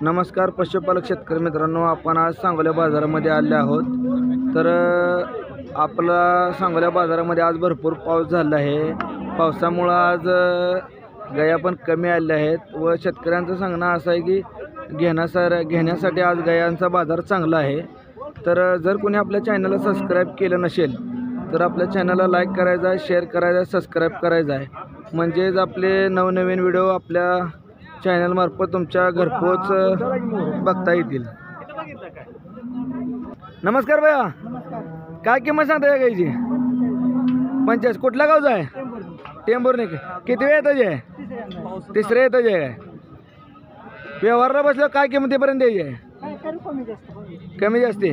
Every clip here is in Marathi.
नमस्कार पशुपालक शेतकरी मित्रांनो, आपण आज सांगोला बाजारामध्ये आले आहोत। तर आपला सांगोला बाजारामध्ये आज भरपूर पाऊस झाला आहे। पावसामुळे आज गाया पण कमी आल्या आहेत व शेतकऱ्यांचं सांगणं असं आहे की घेण्यासाठी आज गायांचा बाजार चांगला आहे। तर जर कोणी आपल्या चॅनलला सबस्क्राइब केलं नसेल तर आपल्या चॅनलला लाईक करायचा आहे, शेअर करायचा आहे, सबस्क्राइब करायचा आहे, म्हणजेच आपले नवनवीन व्हिडिओ आपल्या चॅनल मार्फत तुमच्या घरपोच बघता येतील। नमस्कार भैया, काय किंमत सांगता या गायची? 50। कुठला गावचा आहे? टेंभुर्णी। किती वेळ येतं आहे? तिसरे येतं आहे काय? व्यवहारला बसल्यावर काय किंमतीपर्यंत द्यायची आहे? कमी जास्ती।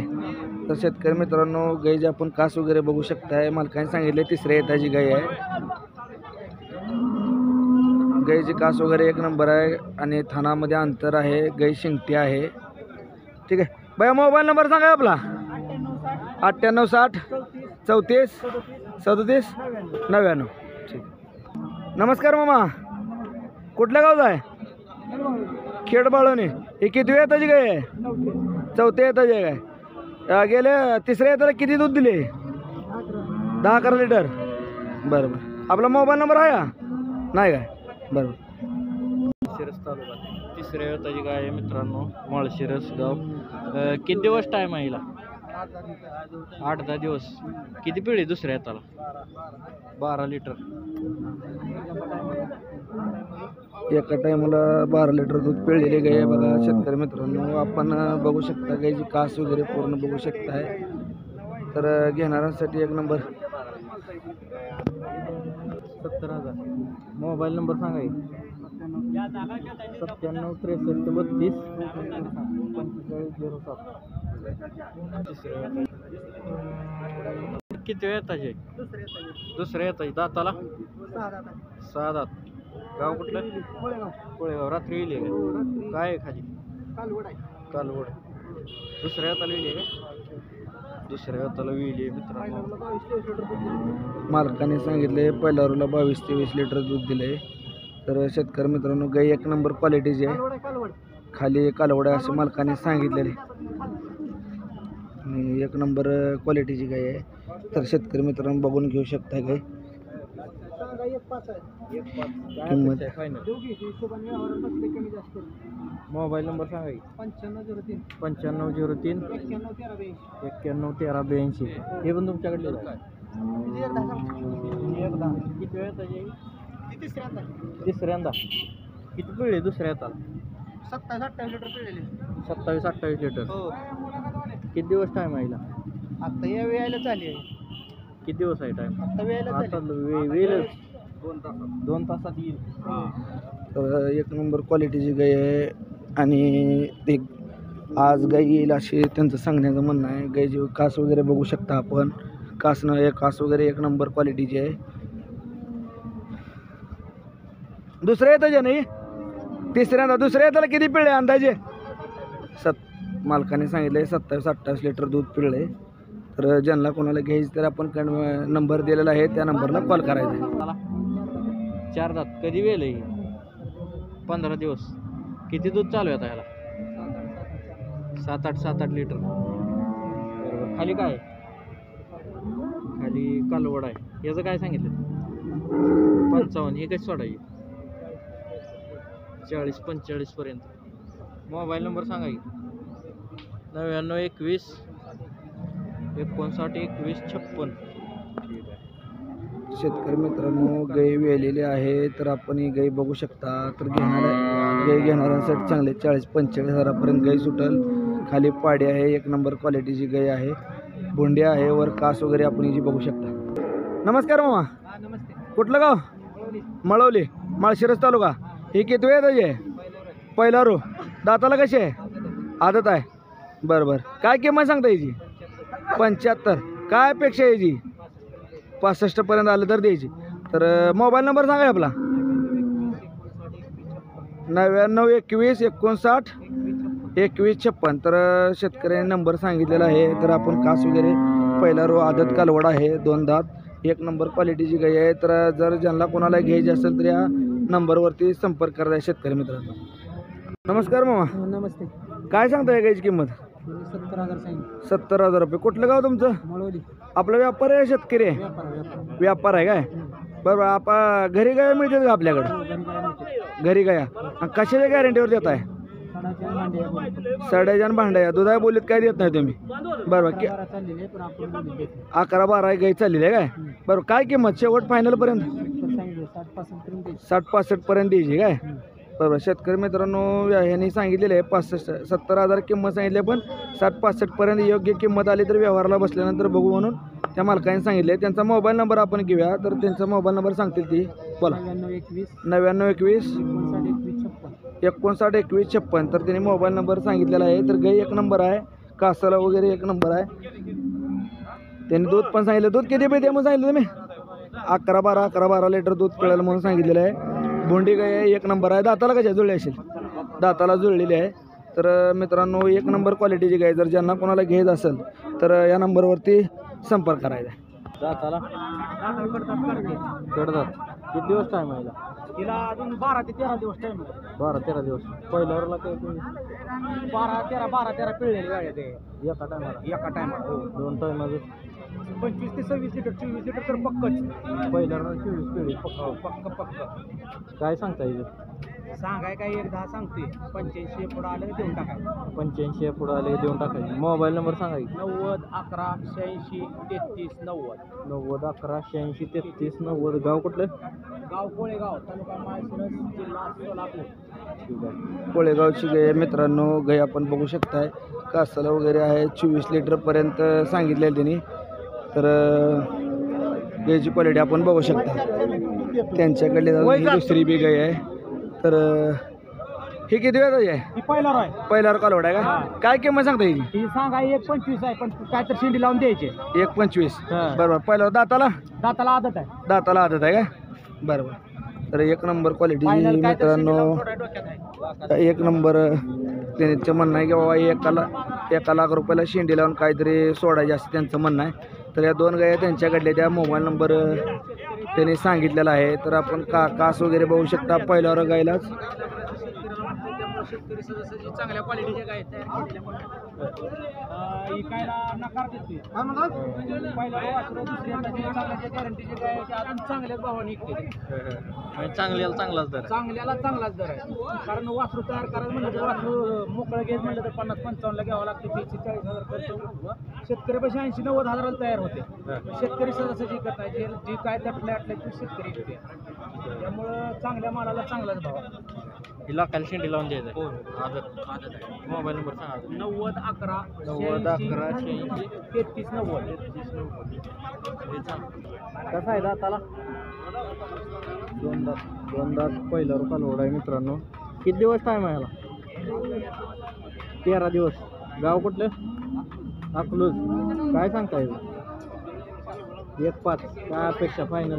तर शेतकरी मित्रांनो, गायची आपण कास वगैरे बघू शकताय। मालकाने सांगितले तिसऱ्या येताची गाय आहे। गायची कास वगैरे एक नंबर आहे आणि थानामध्ये अंतर आहे। गाय शिंगटी आहे। ठीक आहे भैया, मोबाईल नंबर सांगा आपला। 9860 34 37 99। ठीक। नमस्कार मामा, कुठल्या गावचा आहे? खेड बाळवणी। हे किती येताची गाय आहे? चौथ्या येताची आहे काय? गेले तिसऱ्या येताला किती दूध दिले? 10-11 लिटर। बरं बरं, आपला मोबाईल नंबर आहे का? नाही काय? बरोबर। माळशिरस तालुका तिसऱ्या येताची गाय आहे मित्रांनो, माळशिरस गाव। किती दिवस टाइम आहे हिला? 8-10 दिवस। किती पिढी दुसऱ्या येताला? 12 लिटर। एका टायमाला 12 लिटर दूध पिळलेले गाय आहे बघा शेतकरी मित्रांनो। आपण बघू शकता गायची कास वगैरे पूर्ण बघू शकताय। तर घेणाऱ्यांसाठी एक नंबर। 70,000। मोबाईल नंबर सांगा की? 97 63 32 4507। किती वेळ येताचे? दुसऱ्या येताचे। दाताला 6 दात। गाव कुठलं? कोळेगाव। रात्री येईल का? काय आहे खाली? कालवड। दुसऱ्या येताला येईल का? दुसऱ्या येताला येईल मित्रांनो। मालकाने सांगितले पहिल्या रोला 22 ते 20 लिटर दूध दिले। तर शेतकरी मित्रांनो, गाय एक नंबर क्वालिटीची आहे। खाली कालवड असे मालकाने सांगितलेले आणि एक नंबर क्वालिटीची गाय आहे। तर शेतकरी मित्रांनो बघून घेऊ शकता गाय। किंमत मोबाईल नंबर सांगा की? 9503 9503 911382। हे पण तुमच्याकडले काय? किती वेळ येताचे? तिसऱ्यांदा। किती पिळे दुसऱ्या येताला? 27-28 लिटर पिळलेले। 27-28 लिटर। हो। किती दिवस टाइम आहे हिला? आता या वेळेला चालली आहे। किती दिवस आहे टाइम? आता वेळेला आता वेळ 2 तासात येईल। तर एक नंबर क्वालिटीची गाय आहे आणि ते आज गाय येईल असे त्यांचं सांगण्याचं म्हणणं आहे। गायची कास वगैरे बघू शकता आपण। कास वगैरे एक नंबर क्वालिटीची आहे। दुसऱ्या येताचे नाही? तिसऱ्यांदा। दुसऱ्या येताला किती पिळे अंदाजे? मालकाने सांगितले 27-28 लिटर दूध पिळले। तर ज्यांना कोणाला घ्यायचं तर आपण नंबर दिलेला आहे, त्या नंबरला कॉल करायचा। 4 दात। कधी वेळ आहे? 15 दिवस। किती दूध चालू आहे आता ह्याला? 7-8 लिटर। बरोबर। खाली काय? खाली कालवड आहे। याचं काय सांगितलं? 55। हे कशी सोडायची? 40-45 पर्यंत। मोबाईल नंबर सांगा की? 9921 59 21 56। ठीक आहे। शेतकरी मित्रांनो, गाय वेलेली आहे तर आपण ही गाय बघू शकता। तर गाय घेणाऱ्यांसाठी चांगले 40-45 हजारापर्यंत गाय सुटल। खाली पाडी आहे, एक नंबर क्वालिटीची गाय आहे। भोंड्या आहे, वर कास वगैरे आपण ही बघू शकता। नमस्कार मामा, कुठलं गाव? मळवली, माळशिरस तालुका। ही किती वेळ आहे? पहिला रो। दाताला कशी आहे? आदत आहे। बरं बरं, काय किंमत सांगता याची? 75। काय अपेक्षा याची? 65 पर्यंत आलं तर द्यायची। तर मोबाईल नंबर सांगा आपला। 9921 59 21 56। तर शेतकऱ्याने नंबर सांगितलेला आहे। तर आपण कास वगैरे पहिला रो आदत कालवड आहे, 2 दात, एक नंबर क्वालिटीची गाय आहे। तर जर ज्यांना कोणाला घ्यायची असेल तर या नंबरवरती संपर्क करायचा शेतकरी मित्रांनो। नमस्कार मामा. नमस्ते. काय सांगताय गायची किंमत? 70,000 सांगितलं. 70,000 रुपये. कुठलं गाव तुमचं? मळवली. आपला व्यापार आहे शेतकरी आहे? व्यापार आहे काय? बरं आपण घरी गाय मिळते का आपल्याकडं? घरी गाया. कशाच्या गॅरंटीवर देत आहे? सड्याच्या आणि भांड्या दुधा बोलीत काय देत नाही तुम्ही? बरोबर. 11-12 गाई चाललेली आहे काय? बरं काय किंमत शेवट फायनल पर्यंत? 60-65 पर्यंत द्यायची काय? बरोबर. शेतकरी मित्रांनो ह्यांनी सांगितलेलं आहे 70,000 किंमत सांगितली, पण 60-65 पर्यंत योग्य किंमत आली तर व्यवहाराला बसल्यानंतर बघू म्हणून त्या मालकाने सांगितले. त्यांचा मोबाईल नंबर आपण घेऊया, तर त्यांचा मोबाईल नंबर सांगतील ती. बोला. 9921 592156. तर त्यांनी मोबाईल नंबर सांगितलेला आहे. तर गाई एक नंबर आहे, कासाला वगैरे एक नंबर आहे. त्यांनी दूध पण सांगितलं. दूध किती पिते म्हणून सांगितलं तुम्ही? 11-12 लिटर दूध पिळेल म्हणून सांगितलेलं आहे. बोंडी गाय आहे, एक नंबर आहे. दाताला कशा जुळली असेल? दाताला जुळलेली आहे. तर मित्रांनो एक नंबर क्वालिटीची गाय, जर ज्यांना कोणाला घ्यायचं असेल तर या नंबरवरती संपर्क करायचा. दाताला कडदात. किती दिवस टाईम आहे? तिला अजून 12 ते 13 दिवस टाइम. 12-13 दिवस. पहिल्यावरला काय 12-13 पिळलेली गाडी ते एका टायमाला? हो. 2 टाइम अजून 25 ते 26 लिटर 24 लिटर तर पक्कच. पहिल्यावर 24 पिढी. पक्क. काय सांगता येईल? सांगाय काय 1-10 सांगते. 85 पुढं आलं देऊन टाकाय. 85 पुढे आले देऊन टाकायचे. मोबाईल नंबर सांगा की. 90-11-86-33-90. 90-11-86-33-90. गाव कुठलं? गाव कोळेगाव, तालुका माळशिरस, जिल्हा सोलापूर. ठीक आहे. कोळेगावची गाय आहे मित्रांनो. गाय आपण बघू शकताय, कासाला वगैरे आहे. 24 लिटरपर्यंत सांगितलेलं त्यांनी. तर गायची क्वालिटी आपण बघू शकता. त्यांच्याकडे दुसरी बी गाय आहे. तर ही किती वेळाची आहे? ही पहिला आहे. पहिल्यावर कालवड आहे का? काय किंमत सांगता येईल? ही सांगा 1.25 आहे, पण काय तर शेंडी लावून द्यायचे. 1.25. हा. बरोबर. पहिल्यावर दाताला आदत आहे. दाताला आदत आहे का? बरोबर. तर एक नंबर क्वालिटी मित्रांनो. एक नंबर त्यांचं म्हणणं आहे की बाबा 1 लाख रुपयाला शेंडी लावून काहीतरी सोडायचे असं त्यांचं म्हणणं आहे. तर या 2 गाया त्यांच्याकडले त्या मोबाईल नंबर त्यांनी सांगितलेला आहे. तर आपण कास वगैरे बघू शकता पहिल्यावर गायलाच. शेतकरी सदस्याची चांगल्या क्वालिटीच्या गाय तयार केल्यामुळे इकायला नकार देते. पहिल्या वासरं दुसऱ्यांदा चांगल्याच्या गॅरंटीची गाय अजून चांगल्याच भावाने विकते. चांगल्याला चांगलाच दर. चांगल्याला चांगलाच दर आहे. कारण वासरू तयार करायचं म्हणलं तर वासरू मोकळं घ्यायचं म्हणलं तर 50-55 ला घ्यावं लागते. 30-40 हजार खर्च. शेतकरी पैसे 80-90 हजाराला तयार होते. शेतकरी सदस्याची विकत नाही. जी काय तटल्या ती शेतकरी विकते. त्यामुळं चांगल्या मालाला चांगलाच भाव. ही लाखाला शेंडी लावून द्यायचं. आदत आहे. मोबाईल नंबर सांगा. 90-11-86-33-90. कसा आहे दाताला? 2 दात. पहिल्यावर कालवड आहे मित्रांनो. किती दिवस टाईम आहे ह्याला? 13 दिवस. गाव कुठलं? अकलूज. काय सांगता येईल? 1.5. काय अपेक्षा फायनल?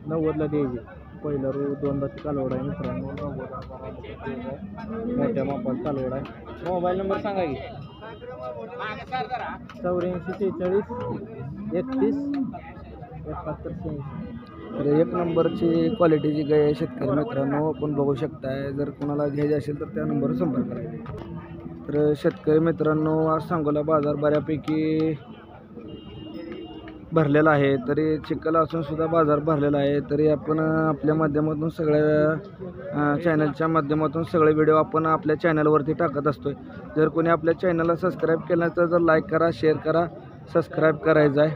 90ला द्यायची. पहिल्यावर 2 दात कालवड आहे मित्रांनो. 90 मोठ्या मापात कालवड आहे. मोबाईल नंबर सांगा की. 84-46-31-71-86. तर एक नंबरची क्वालिटीची गाय आहे शेतकरी मित्रांनो. आपण बघू शकताय. जर कोणाला घ्यायचे असेल तर त्या नंबरवर संपर्क करायचा. तर शेतकरी मित्रांनो आज सांगोला बाजार बऱ्यापैकी भरलेला आहे. तरी चिखल असून सुद्धा बाजार भरलेला आहे. तरी आपण आपल्या माध्यमातून सगळ्या चॅनलच्या माध्यमातून सगळे व्हिडिओ आपण आपल्या चॅनलवरती टाकत असतोय. जर कोणी आपल्या चॅनलला सबस्क्राईब केलं तर लाईक करा, शेअर करा, सबस्क्राईब करायचं आहे.